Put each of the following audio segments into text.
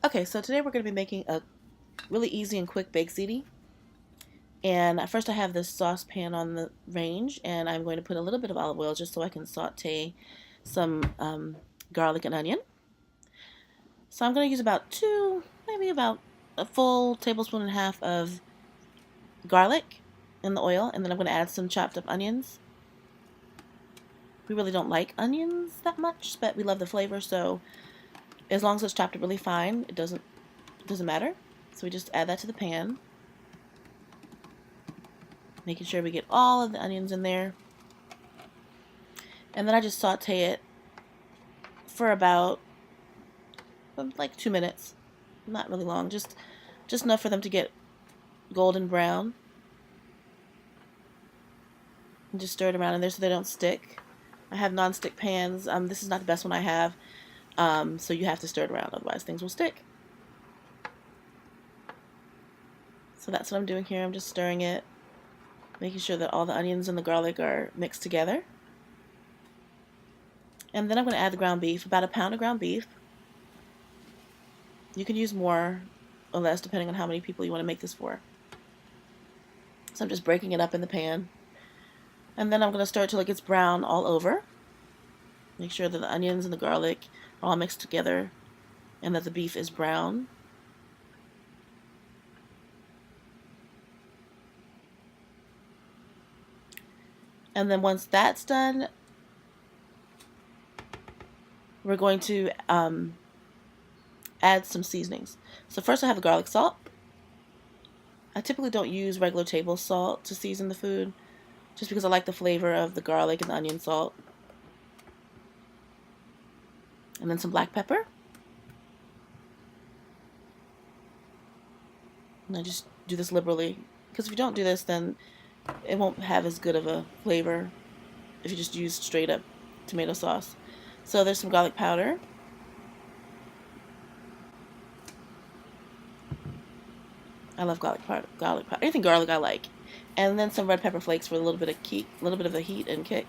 Okay, so today we're going to be making a really easy and quick baked ziti. And first I have this saucepan on the range, and I'm going to put a little bit of olive oil just so I can saute some garlic and onion. So I'm going to use maybe about a full tablespoon and a half of garlic in the oil, and then I'm going to add some chopped up onions. We really don't like onions that much, but we love the flavor, so as long as it's chopped up really fine, it doesn't matter. So we just add that to the pan, making sure we get all of the onions in there. And then I just saute it for about like 2 minutes. Not really long, just enough for them to get golden brown. And just stir it around in there so they don't stick. I have non-stick pans. This is not the best one I have, so you have to stir it around, otherwise things will stick. So that's what I'm doing here. I'm just stirring it, making sure that all the onions and the garlic are mixed together. And then I'm going to add the ground beef, about a pound of ground beef. You can use more or less depending on how many people you want to make this for. So I'm just breaking it up in the pan. And then I'm going to stir it till it gets brown all over. Make sure that the onions and the garlic are all mixed together and that the beef is brown. And then once that's done, we're going to add some seasonings. So first I have the garlic salt. I typically don't use regular table salt to season the food, just because I like the flavor of the garlic and the onion salt. And then some black pepper. And I just do this liberally, because if you don't do this, then it won't have as good of a flavor if you just use straight up tomato sauce. So there's some garlic powder. I love garlic powder. Anything garlic I like. And then some red pepper flakes for a little bit of the heat and kick.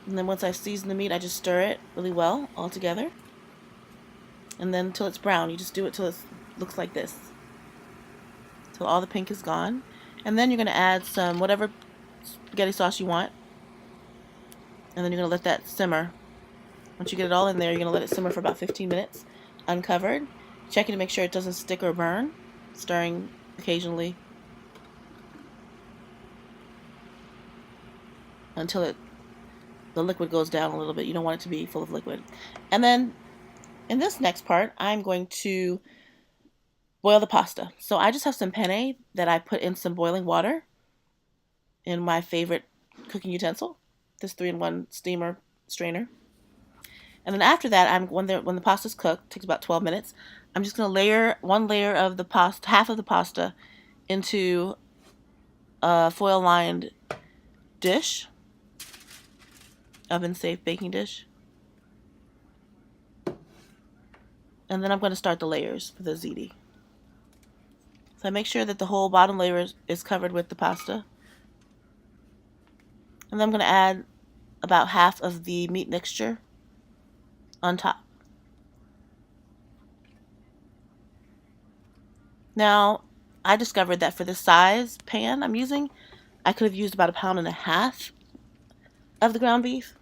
And then once I've seasoned the meat, I just stir it really well all together. And then until it's brown, you just do it till it looks like this, till all the pink is gone. And then you're going to add some whatever spaghetti sauce you want, and then you're going to let that simmer. Once you get it all in there, you're going to let it simmer for about 15 minutes, uncovered, checking to make sure it doesn't stick or burn, stirring occasionally until the liquid goes down a little bit. You don't want it to be full of liquid. And then in this next part, I'm going to boil the pasta. So I just have some penne that I put in some boiling water in my favorite cooking utensil, this 3-in-1 steamer strainer. And then after that, when the pasta's cooked, it takes about 12 minutes, I'm just going to layer one layer of the pasta, half of the pasta, into a foil-lined dish, oven-safe baking dish. And then I'm going to start the layers for the ziti. So I make sure that the whole bottom layer is covered with the pasta. And then I'm going to add about half of the meat mixture on top. Now, I discovered that for the size pan I'm using, I could have used about 1.5 pounds of the ground beef.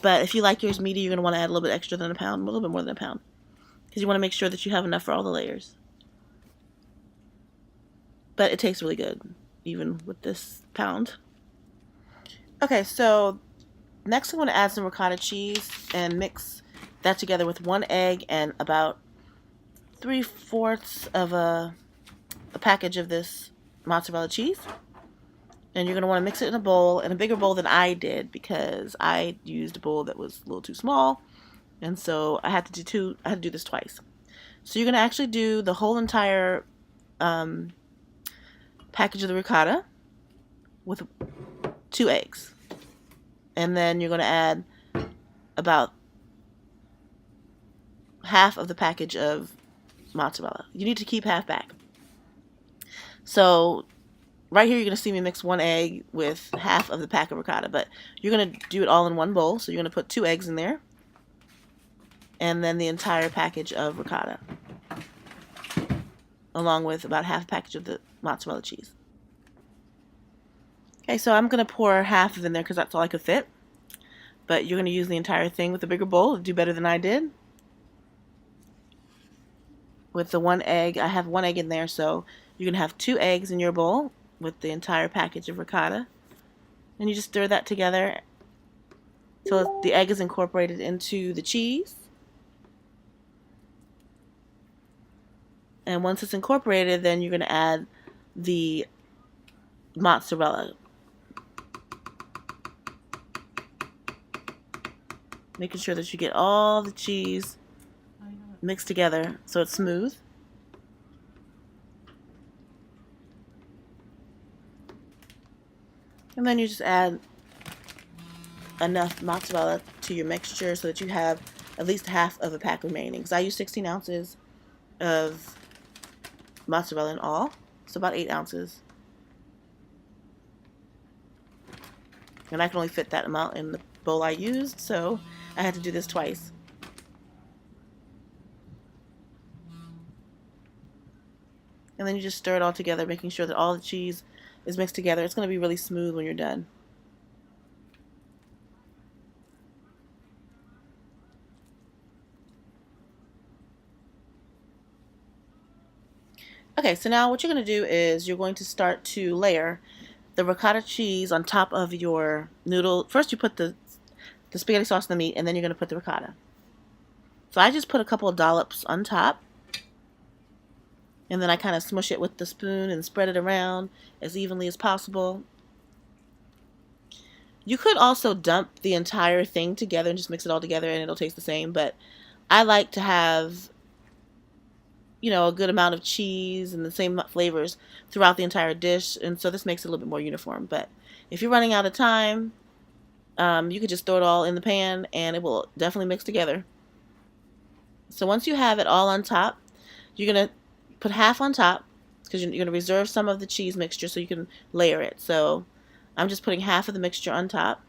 But if you like yours meaty, you're going to want to add a little bit extra than a pound, a little bit more than a pound, because you want to make sure that you have enough for all the layers. But it tastes really good, even with this pound. Okay, so next I'm going to add some ricotta cheese and mix that together with 1 egg and about 3/4 of a package of this mozzarella cheese. And you're going to want to mix it in a bowl, in a bigger bowl than I did, because I used a bowl that was a little too small, and so I had to do this twice. So you're going to actually do the whole entire package of the ricotta with 2 eggs. And then you're going to add about half of the package of mozzarella. You need to keep half back. So right here you're going to see me mix 1 egg with half of the pack of ricotta, but you're going to do it all in one bowl. So you're going to put 2 eggs in there, and then the entire package of ricotta, along with about half a package of the mozzarella cheese. Okay, so I'm going to pour half of in there because that's all I could fit. But you're going to use the entire thing with a bigger bowl to do better than I did. With the 1 egg, I have 1 egg in there, so you're going to have 2 eggs in your bowl with the entire package of ricotta. And you just stir that together so the egg is incorporated into the cheese. And once it's incorporated, then you're going to add the mozzarella. Making sure that you get all the cheese mixed together so it's smooth. And then you just add enough mozzarella to your mixture so that you have at least half of a pack remaining. Because I use 16 ounces of mozzarella in all, so about 8 ounces. And I can only fit that amount in the bowl I used, so I had to do this twice. And then you just stir it all together, making sure that all the cheese is mixed together. It's going to be really smooth when you're done. Okay, so now what you're going to do is you're going to start to layer the ricotta cheese on top of your noodle. First you put the spaghetti sauce in the meat, and then you're going to put the ricotta. So I just put a couple of dollops on top. And then I kind of smush it with the spoon and spread it around as evenly as possible. You could also dump the entire thing together and just mix it all together and it'll taste the same. But I like to have, a good amount of cheese and the same flavors throughout the entire dish. And so this makes it a little bit more uniform. But if you're running out of time, you could just throw it all in the pan and it will definitely mix together. So once you have it all on top, you're going to put half on top because you're going to reserve some of the cheese mixture so you can layer it. So I'm just putting half of the mixture on top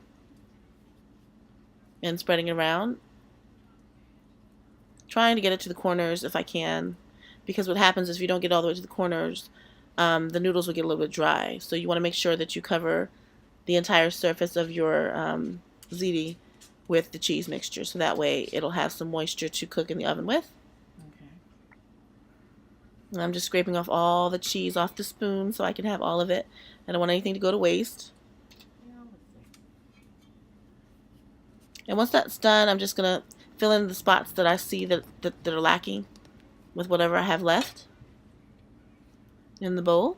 and spreading it around, trying to get it to the corners if I can, because what happens is if you don't get all the way to the corners, the noodles will get a little bit dry. So you want to make sure that you cover the entire surface of your ziti with the cheese mixture, so that way it'll have some moisture to cook in the oven with. And I'm just scraping off all the cheese off the spoon so I can have all of it. I don't want anything to go to waste. And once that's done, I'm just going to fill in the spots that I see that are lacking with whatever I have left in the bowl.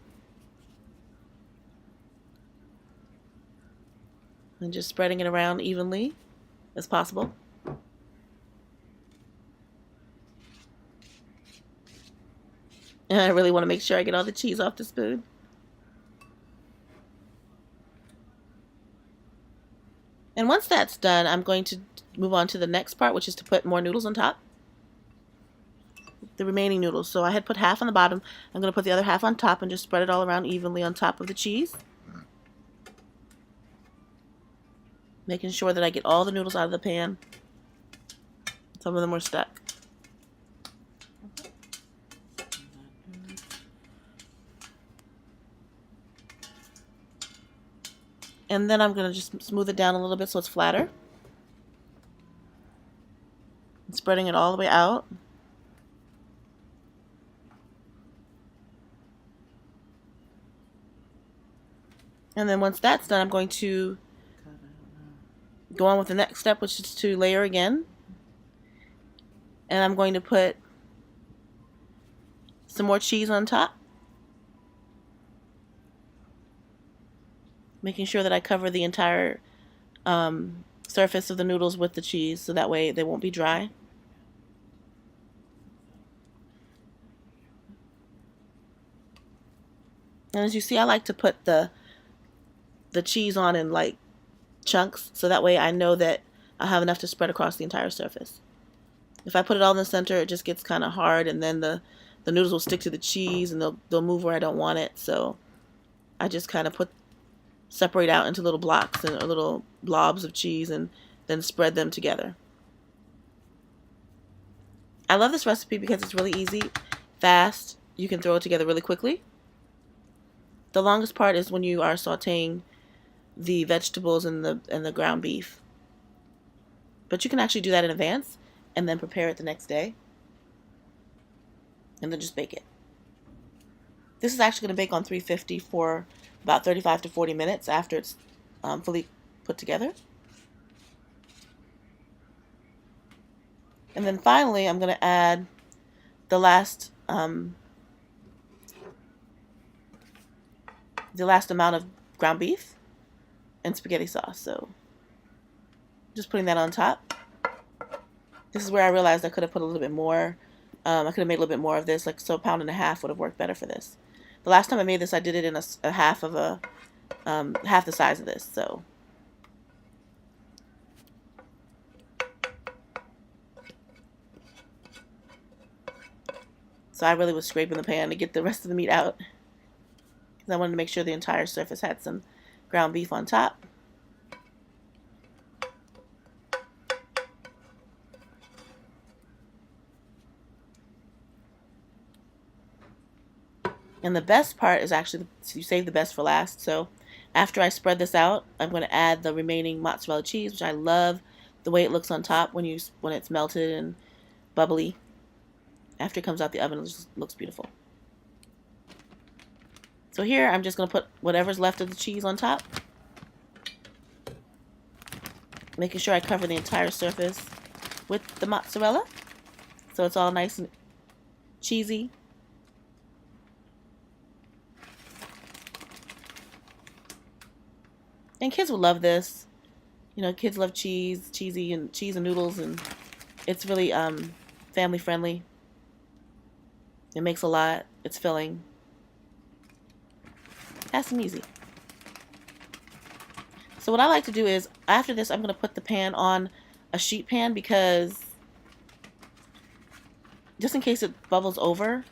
And just spreading it around evenly as possible. And I really want to make sure I get all the cheese off the spoon. And once that's done, I'm going to move on to the next part, which is to put more noodles on top. The remaining noodles. So I had put half on the bottom. I'm going to put the other half on top and just spread it all around evenly on top of the cheese. Making sure that I get all the noodles out of the pan. Some of them were stuck. And then I'm going to just smooth it down a little bit so it's flatter. And spreading it all the way out. And then once that's done, I'm going to go on with the next step, which is to layer again. And I'm going to put some more cheese on top. Making sure that I cover the entire surface of the noodles with the cheese so that way they won't be dry. And as you see, I like to put the cheese on in like chunks so that way I know that I'll have enough to spread across the entire surface. If I put it all in the center, it just gets kind of hard, and then the noodles will stick to the cheese and they'll move where I don't want it. So I just kind of separate out into little blocks and or little blobs of cheese and then spread them together. I love this recipe because it's really easy, fast. You can throw it together really quickly. The longest part is when you are sauteing the vegetables and the ground beef. But you can actually do that in advance and then prepare it the next day and then just bake it. This is actually going to bake on 350 for about 35 to 40 minutes after it's fully put together. And then finally, I'm going to add the last amount of ground beef and spaghetti sauce. So just putting that on top. This is where I realized I could have put a little bit more. I could have made a little bit more of this, like so a pound and a half would have worked better for this. The last time I made this, I did it in a half of half the size of this. So I really was scraping the pan to get the rest of the meat out because I wanted to make sure the entire surface had some ground beef on top. And the best part is actually, you save the best for last. So after I spread this out, I'm going to add the remaining mozzarella cheese, which I love the way it looks on top when it's melted and bubbly. After it comes out the oven, it just looks beautiful. So here, I'm just going to put whatever's left of the cheese on top. Making sure I cover the entire surface with the mozzarella. So it's all nice and cheesy. And kids will love this. You know, kids love cheese and noodles, and it's really family friendly. It makes a lot. It's filling. Fast and easy. So what I like to do is, after this, I'm going to put the pan on a sheet pan because just in case it bubbles over,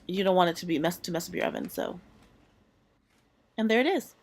you don't want it to mess up your oven. So, and there it is.